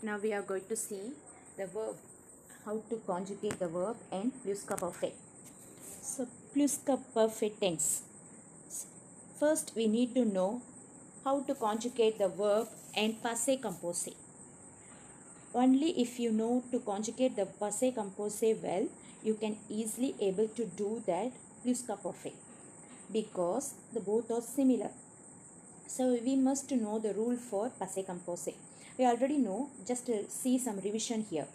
Now we are going to see the verb, how to conjugate the verb in pluscup So pluscup tense. First we need to know how to conjugate the verb in passé composé. Only if you know to conjugate the passé composé well, you can easily able to do that pluscup because the both are similar. So we must know the rule for passé composé. We already know, just see some revision here.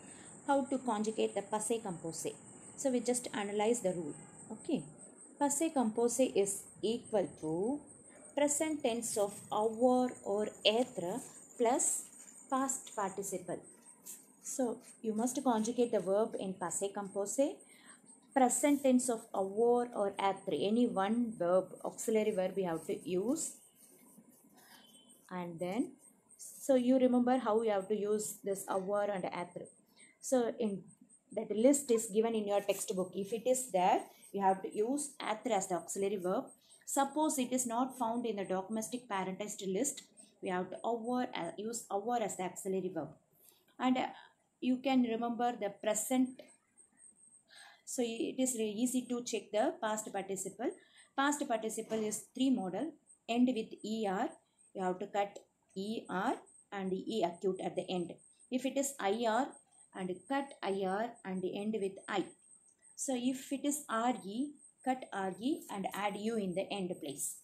How to conjugate the passé composé. So we just analyze the rule. Okay. Passé composé is equal to present tense of avoir or être plus past participle. So you must conjugate the verb in passé composé. Present tense of avoir or être, any one verb, auxiliary verb we have to use. And then so you remember how you have to use this avoir and être. So in that list is given in your textbook. If it is there, you have to use être as the auxiliary verb. Suppose it is not found in the domestic parentized list, we have to use avoir as the auxiliary verb. And you can remember the present. So it is really easy to check the past participle. Past participle is three model. End with er. You have to cut er and e acute at the end. If it is ir and cut ir and end with I. So if it is re, cut re and add u in the end place.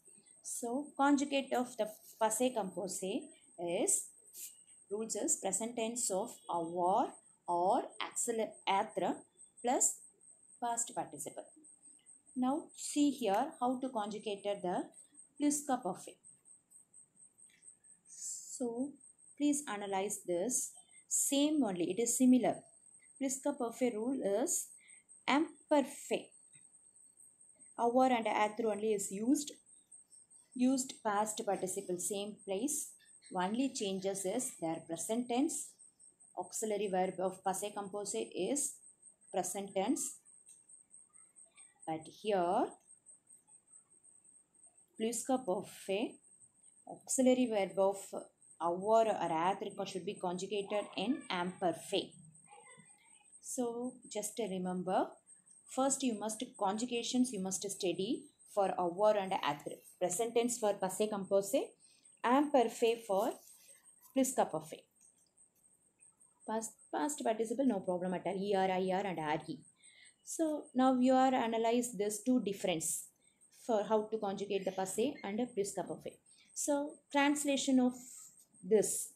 So conjugate of the passé composé is rules is present tense of avoir or être plus past participle. Now see here how to conjugate the pluscup. So please analyze this. Same only, it is similar. Pluscup rule is imperfect. Avoir and être only is used past participle, same place. Only changes is their present tense. Auxiliary verb of passé composé is present tense. But here pluscup auxiliary verb of avoir or être should be conjugated in imperfect. So just remember, first you must conjugations you must study for avoir and être. Present tense for passé composé, imperfect for pluscup. Past participle no problem at all, er, ir and re. So now you are analyze this two difference for how to conjugate the passé and pluscup. So translation of this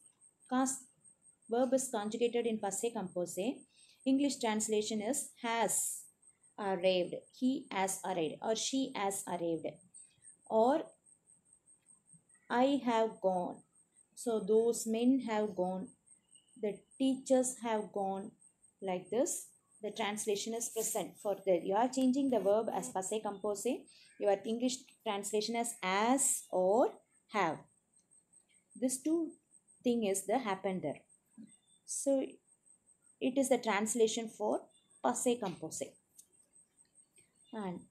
verb is conjugated in passé composé. English translation is has arrived, he has arrived, or she has arrived, or I have gone. So those men have gone, the teachers have gone, like this. The translation is present. For that you are changing the verb as passé composé. Your English translation as or have. This two thing is the happened there. So it is the translation for passé composé. And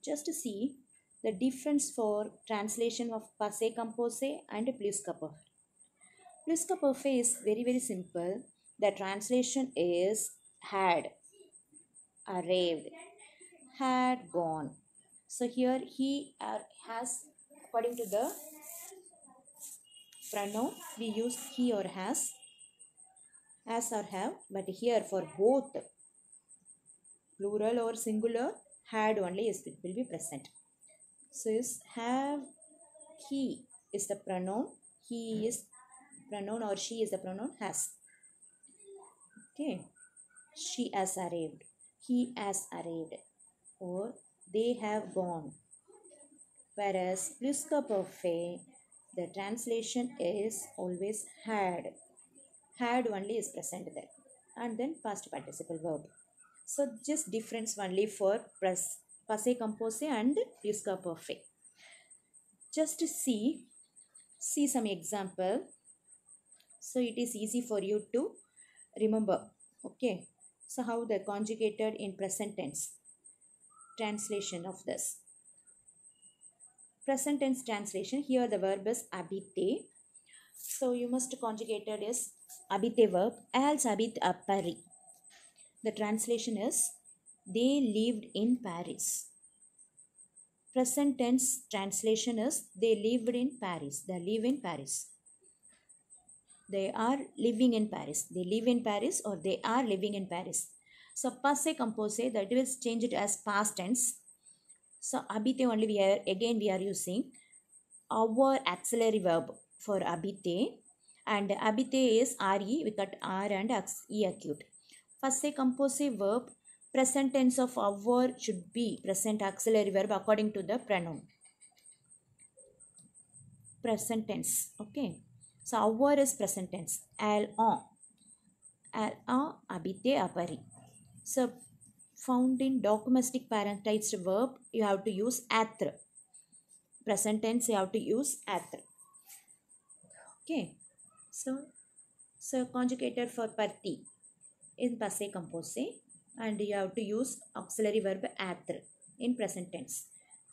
just to see the difference for translation of passé composé and pluscup. Pluscup is very simple. The translation is had, arrived, had gone. So here he has, according to the pronoun, we use he or has or have. But here for both plural or singular, had only is it will be present. So is have, he is the pronoun, he is pronoun or she is the pronoun has. Okay, she has arrived, he has arrived, or they have gone. Whereas pluscup the translation is always had. Had only is present there. And then past participle verb. So just difference only for passé composé and pluscup. Just to see some example. So it is easy for you to remember. Okay. So how the conjugated in present tense. Translation of this. Present tense translation. Here the verb is habiter. So you must conjugate it as habite verb, else habite à Paris. The translation is they lived in Paris. Present tense translation is they lived in Paris. They live in Paris. They are living in Paris. They live in Paris or they are living in Paris. So passé composé, that will change it as past tense. So habite only we are using our auxiliary verb for habite, and habite is re, we cut r and e acute. Passé composé verb, present tense of our should be present auxiliary verb according to the pronoun. Present tense, okay. So our is present tense. Elle a habité à Paris. So found in domestic parentized verb, you have to use être. Present tense, you have to use être. Okay. So conjugated for parti in passé composé, and you have to use auxiliary verb être in present tense.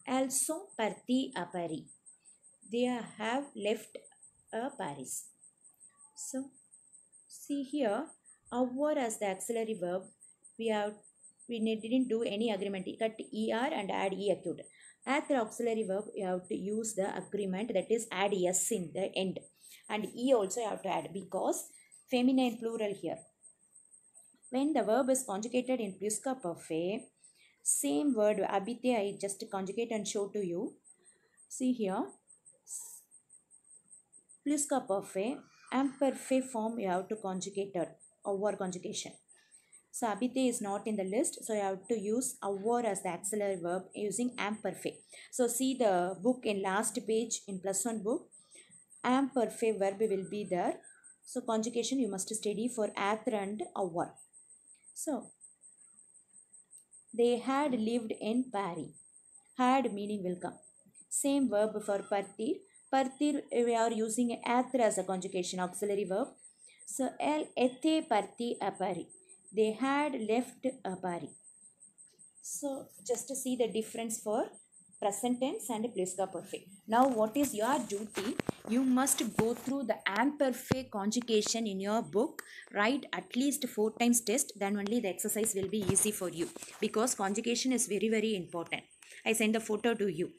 Elles sont parties à Paris. They have left Paris. So see here, our as the auxiliary verb, we didn't do any agreement. Cut er and add e acute. At the auxiliary verb, you have to use the agreement, that is add s in the end, and e also you have to add because feminine plural here. When the verb is conjugated in Pluscup Parfait, same word habite I just conjugate and show to you. See here, Pluscup Parfait, imperfect form you have to conjugate it, our conjugation. So habite is not in the list, so you have to use our as the auxiliary verb using imperfect. So see the book in last page in +1 book, imperfect verb will be there. So conjugation you must study for être and our. So they had lived in Paris. Had meaning will come. Same verb for partir. Partir we are using être as a conjugation auxiliary verb. So elle était partie à Paris. They had left Paris. So just to see the difference for present tense and Pluscup Perfect. Now what is your duty? You must go through the imperfect conjugation in your book. Write at least 4 times test. Then only the exercise will be easy for you. Because conjugation is very important. I send the photo to you.